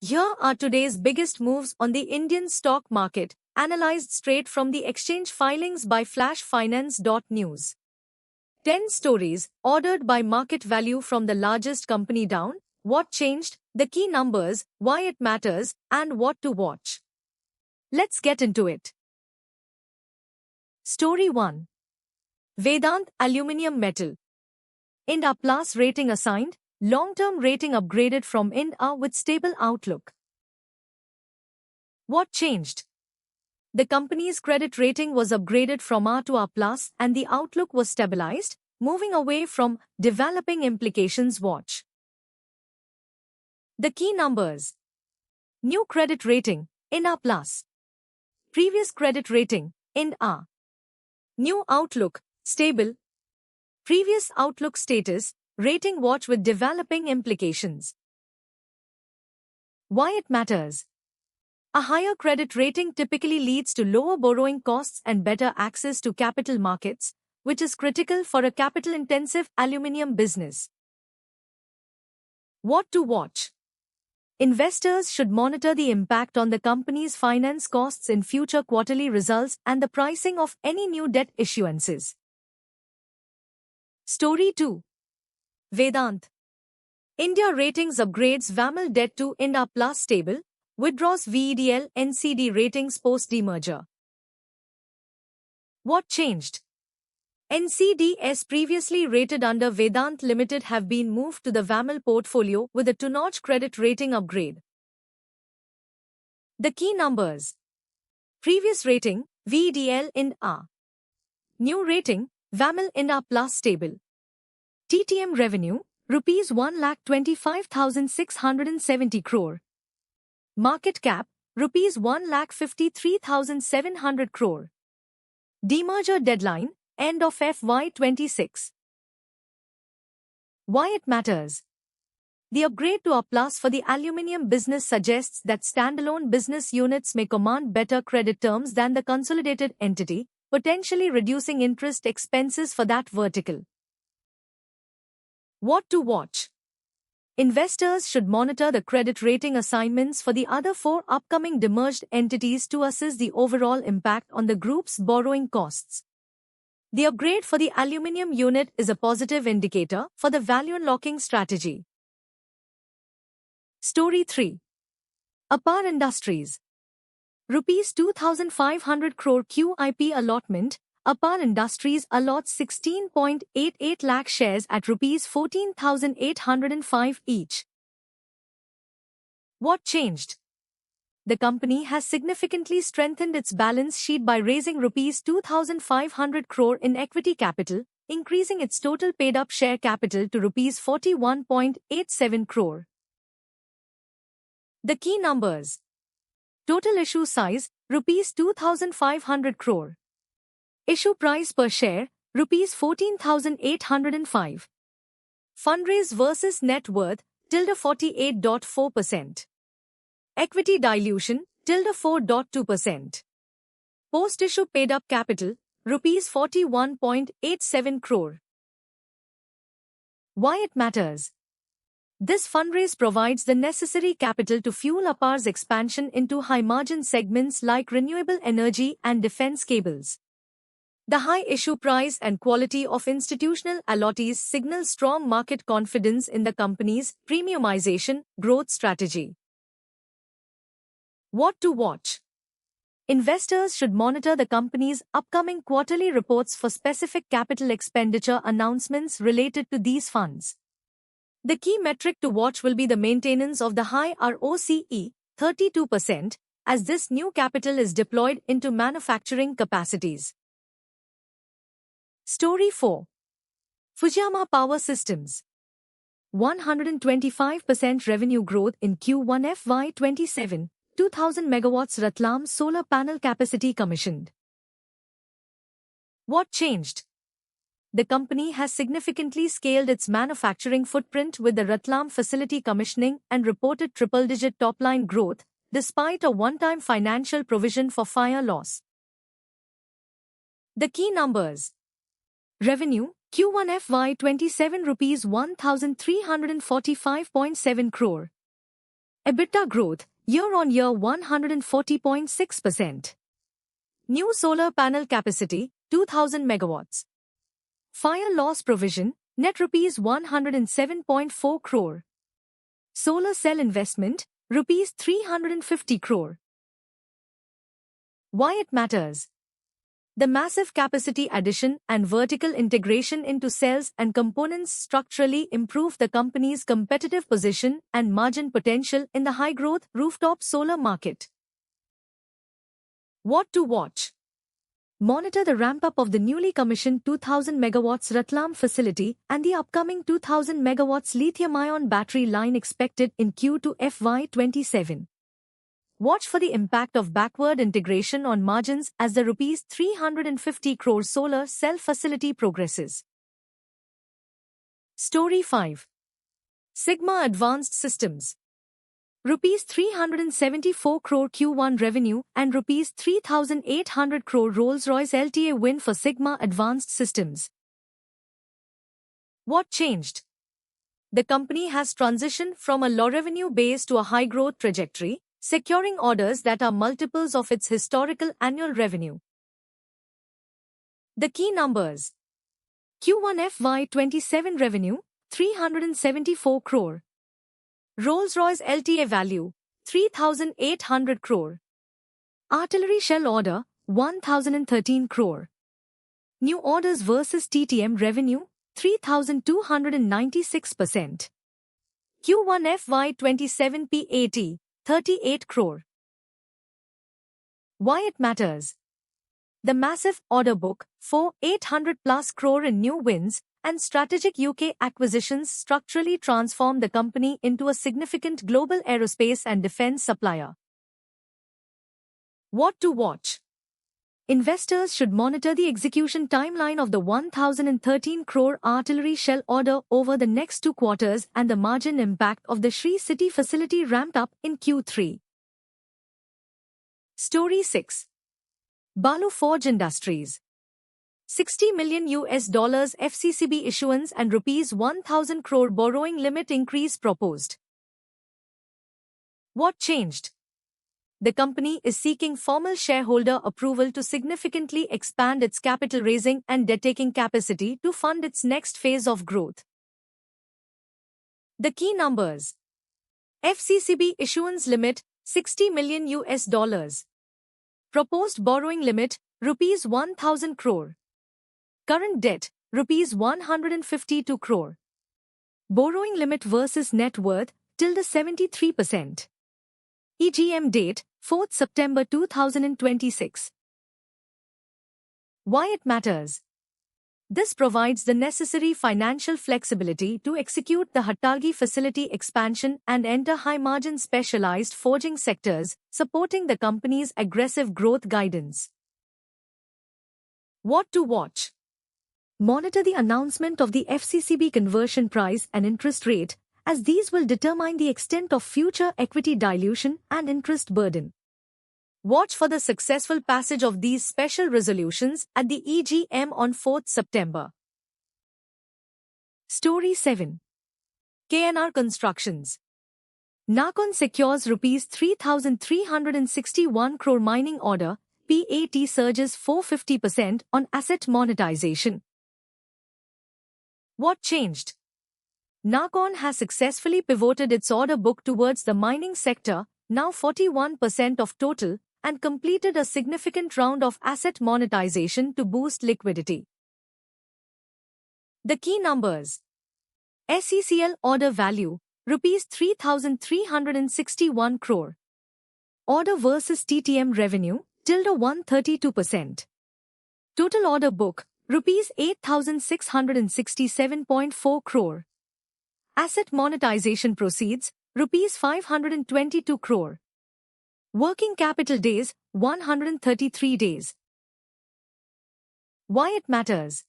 Here are today's biggest moves on the Indian stock market, analyzed straight from the exchange filings by flashfinance.news. 10 stories, ordered by market value from the largest company down, what changed, the key numbers, why it matters, and what to watch. Let's get into it. Story 1. Vedant Aluminium Metal. IND A+ rating assigned, long-term rating upgraded from IND A with stable outlook. What changed? The company's credit rating was upgraded from A to A+ and the outlook was stabilized, moving away from developing implications watch. The key numbers. New credit rating, IND A+. Previous credit rating, IND A. New outlook, stable. Previous outlook status, rating watch with developing implications. Why it matters? A higher credit rating typically leads to lower borrowing costs and better access to capital markets, which is critical for a capital-intensive aluminium business. What to watch? Investors should monitor the impact on the company's finance costs in future quarterly results and the pricing of any new debt issuances. Story 2. Vedant. India Ratings upgrades VAML debt to IND A+ stable, withdraws VEDL NCD ratings post-demerger. What changed? NCDs previously rated under Vedant Limited have been moved to the VAML portfolio with a two-notch credit rating upgrade. The key numbers. Previous rating, VEDL IND A. New rating, VAML IND A+ stable. TTM revenue, Rs 1,25,670 crore. Market cap, Rs 1,53,700 crore. Demerger deadline, end of FY26. Why it matters? The upgrade to A+ for the aluminium business suggests that standalone business units may command better credit terms than the consolidated entity, potentially reducing interest expenses for that vertical. What to watch? Investors should monitor the credit rating assignments for the other 4 upcoming demerged entities to assess the overall impact on the group's borrowing costs. The upgrade for the aluminium unit is a positive indicator for the value unlocking strategy. Story 3. APAR Industries. Rs 2,500 crore QIP allotment. APAR Industries allots 16.88 lakh shares at Rs 14,805 each. What changed? The company has significantly strengthened its balance sheet by raising Rs 2,500 crore in equity capital, increasing its total paid-up share capital to Rs 41.87 crore. The key numbers. Total issue size, Rs 2,500 crore. Issue price per share, Rs 14,805. Fundraise versus net worth, 48.4%. Equity dilution, 4.2%. Post-issue paid-up capital, Rs 41.87 crore. Why it matters? This fundraise provides the necessary capital to fuel APAR's expansion into high-margin segments like renewable energy and defense cables. The high issue price and quality of institutional allottees signal strong market confidence in the company's premiumization growth strategy. What to watch? Investors should monitor the company's upcoming quarterly reports for specific capital expenditure announcements related to these funds. The key metric to watch will be the maintenance of the high ROCE, 32%, as this new capital is deployed into manufacturing capacities. Story 4. Fujiyama Power Systems. 125% revenue growth in Q1 FY27, 2,000 megawatts Ratlam solar panel capacity commissioned. What changed? The company has significantly scaled its manufacturing footprint with the Ratlam facility commissioning and reported triple-digit top-line growth, despite a one-time financial provision for fire loss. The key numbers. Revenue, Q1 FY27 Rs 1,345.7 crore. EBITDA growth, year-on-year 140.6%. New solar panel capacity, 2000 megawatts. Fire loss provision, net rupees 107.4 crore. Solar cell investment, rupees 350 crore. Why it matters? The massive capacity addition and vertical integration into cells and components structurally improve the company's competitive position and margin potential in the high-growth rooftop solar market. What to watch? Monitor the ramp-up of the newly commissioned 2000 megawatts Ratlam facility and the upcoming 2000 megawatts lithium-ion battery line expected in Q2 FY27. Watch for the impact of backward integration on margins as the rupees 350 crore solar cell facility progresses. Story 5. Sigma Advanced Systems. Rupees 374 crore Q1 revenue and rupees 3,800 crore Rolls-Royce LTA win for Sigma Advanced Systems. What changed? The company has transitioned from a low revenue base to a high growth trajectory, securing orders that are multiples of its historical annual revenue. The key numbers. Q1 FY27 revenue, 374 crore. Rolls-Royce LTA value, 3,800 crore. Artillery shell order, 1,013 crore. New orders versus TTM revenue, 3,296%. Q1 FY27 PAT, 38 crore. Why it matters? The massive order book, 800 plus crore in new wins, and strategic UK acquisitions structurally transform the company into a significant global aerospace and defense supplier. What to watch? Investors should monitor the execution timeline of the 1,013 crore artillery shell order over the next 2 quarters and the margin impact of the Sri City facility ramped up in Q3. Story 6. Balu Forge Industries. $60 million FCCB issuance and rupees 1,000 crore borrowing limit increase proposed. What changed? The company is seeking formal shareholder approval to significantly expand its capital raising and debt-taking capacity to fund its next phase of growth. The key numbers. FCCB issuance limit, $60 million. Proposed borrowing limit, rupees 1,000 crore. Current debt, rupees 152 crore. Borrowing limit versus net worth, till the 73%. EGM date, 4th September 2026. Why it matters? This provides the necessary financial flexibility to execute the Hattalgi facility expansion and enter high-margin specialized forging sectors, supporting the company's aggressive growth guidance. What to watch? Monitor the announcement of the FCCB conversion price and interest rate, as these will determine the extent of future equity dilution and interest burden. Watch for the successful passage of these special resolutions at the EGM on 4th September. Story 7. KNR Constructions. Nakon secures rupees 3,361 crore mining order, PAT surges 450% on asset monetization. What changed? Nakon has successfully pivoted its order book towards the mining sector, now 41% of total, and completed a significant round of asset monetization to boost liquidity. The key numbers. SECL order value, rupees 3,361 crore. Order versus TTM revenue, ~132%. Total order book, rupees 8,667.4 crore. Asset monetization proceeds, rupees 522 crore. Working capital days, 133 days. Why it matters?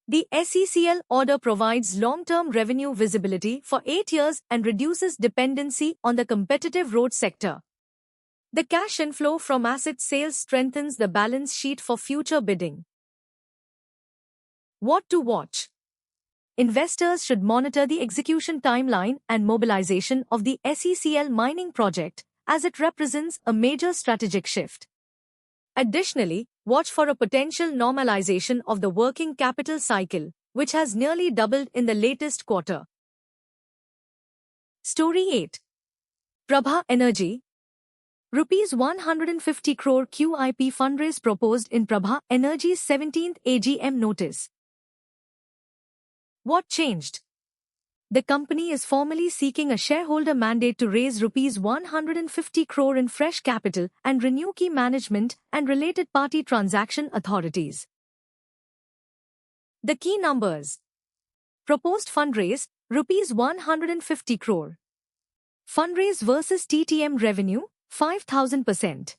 The SECL order provides long-term revenue visibility for 8 years and reduces dependency on the competitive road sector. The cash inflow from asset sales strengthens the balance sheet for future bidding. What to watch? investors should monitor the execution timeline and mobilization of the SECL mining project, as it represents a major strategic shift. Additionally, watch for a potential normalization of the working capital cycle, which has nearly doubled in the latest quarter. Story 8. Prabha Energy. Rupees 150 crore QIP fundraise proposed in Prabha Energy's 17th AGM notice. What changed? The company is formally seeking a shareholder mandate to raise rupees 150 crore in fresh capital and renew key management and related party transaction authorities. The key numbers. Proposed fundraise, rupees 150 crore. Fundraise versus TTM revenue, 5,000%.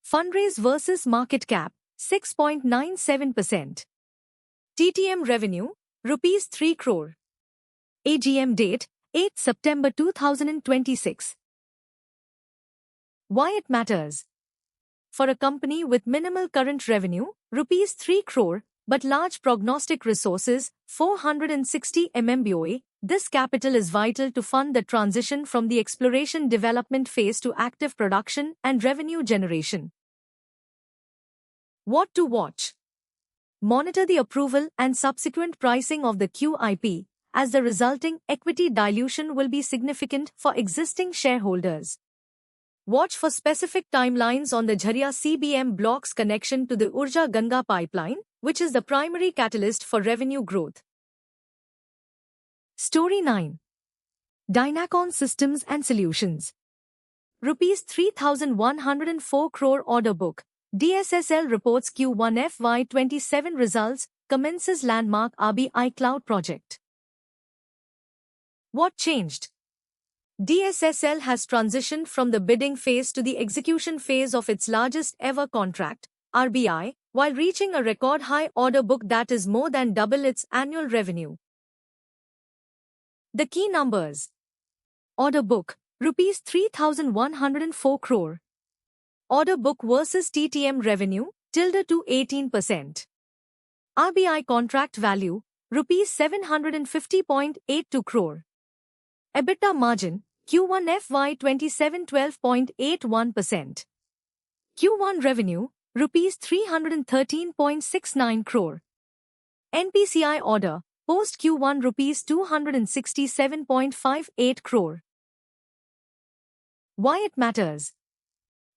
Fundraise versus market cap, 6.97%. TTM revenue, rupees 3 crore. AGM date, 8 September 2026. Why it matters? For a company with minimal current revenue, rupees 3 crore, but large prognostic resources, 460 MMBOE, this capital is vital to fund the transition from the exploration development phase to active production and revenue generation. What to watch? Monitor the approval and subsequent pricing of the QIP, as the resulting equity dilution will be significant for existing shareholders. Watch for specific timelines on the Jharia CBM block's connection to the Urja Ganga pipeline, which is the primary catalyst for revenue growth. Story 9. Dynacon Systems and Solutions. Rupees 3,104 crore order book. DSSL reports Q1 FY27 results, commences landmark RBI cloud project. What changed? DSSL has transitioned from the bidding phase to the execution phase of its largest ever contract, RBI, while reaching a record high order book that is more than double its annual revenue. The key numbers. Order book, rupees 3,104 crore. Order book versus TTM revenue, tilde to 18%. RBI contract value, rupees 750.82 crore. EBITDA margin, Q1 FY27 12.81%. Q1 revenue, rupees 313.69 crore. NPCI order, post Q1 rupees 267.58 crore. Why it matters?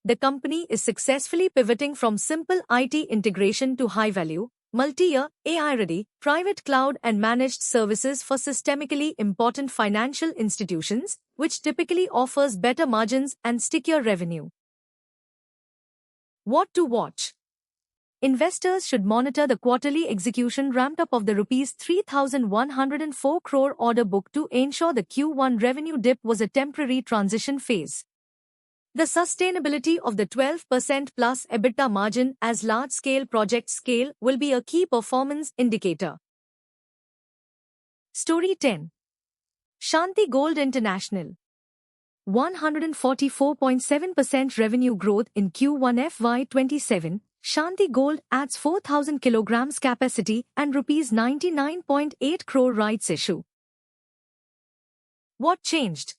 The company is successfully pivoting from simple IT integration to high-value, multi-year, AI-ready, private cloud and managed services for systemically important financial institutions, which typically offers better margins and stickier revenue. What to watch? Investors should monitor the quarterly execution ramped up of the rupees 3,104 crore order book to ensure the Q1 revenue dip was a temporary transition phase. The sustainability of the 12% plus EBITDA margin as large-scale projects scale will be a key performance indicator. Story 10. Shanti Gold International. 144.7% revenue growth in Q1 FY27. Shanti Gold adds 4,000 kilograms capacity and rupees 99.8 crore rights issue. What changed?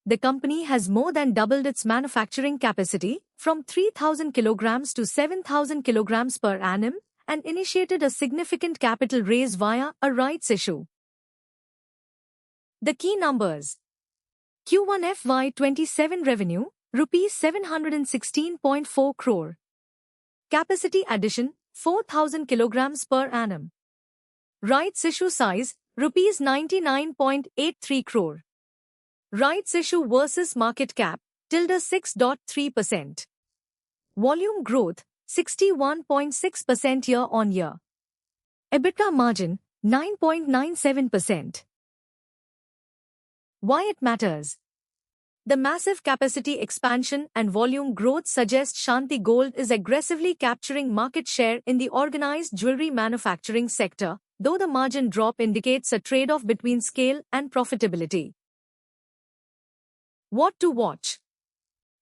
The company has more than doubled its manufacturing capacity from 3,000 kilograms to 7,000 kilograms per annum and initiated a significant capital raise via a rights issue. The key numbers. Q1 FY27 revenue, rupees 716.4 crore. Capacity addition, 4,000 kilograms per annum. Rights issue size, rupees 99.83 crore. Rights issue versus market cap, tilde 6.3%. Volume growth, 61.6% year-on-year. EBITDA margin, 9.97%. Why it matters? The massive capacity expansion and volume growth suggest Shanti Gold is aggressively capturing market share in the organized jewelry manufacturing sector, though the margin drop indicates a trade-off between scale and profitability. What to watch?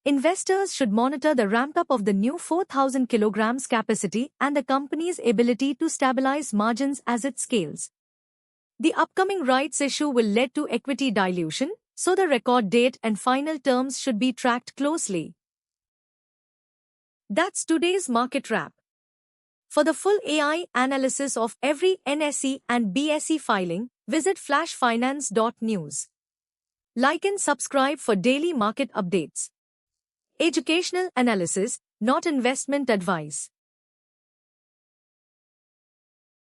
Investors should monitor the ramp-up of the new 4,000 kilograms capacity and the company's ability to stabilize margins as it scales. The upcoming rights issue will lead to equity dilution, so the record date and final terms should be tracked closely. That's today's market wrap. For the full AI analysis of every NSE and BSE filing, visit flashfinance.news. Like and subscribe for daily market updates. Educational analysis, not investment advice.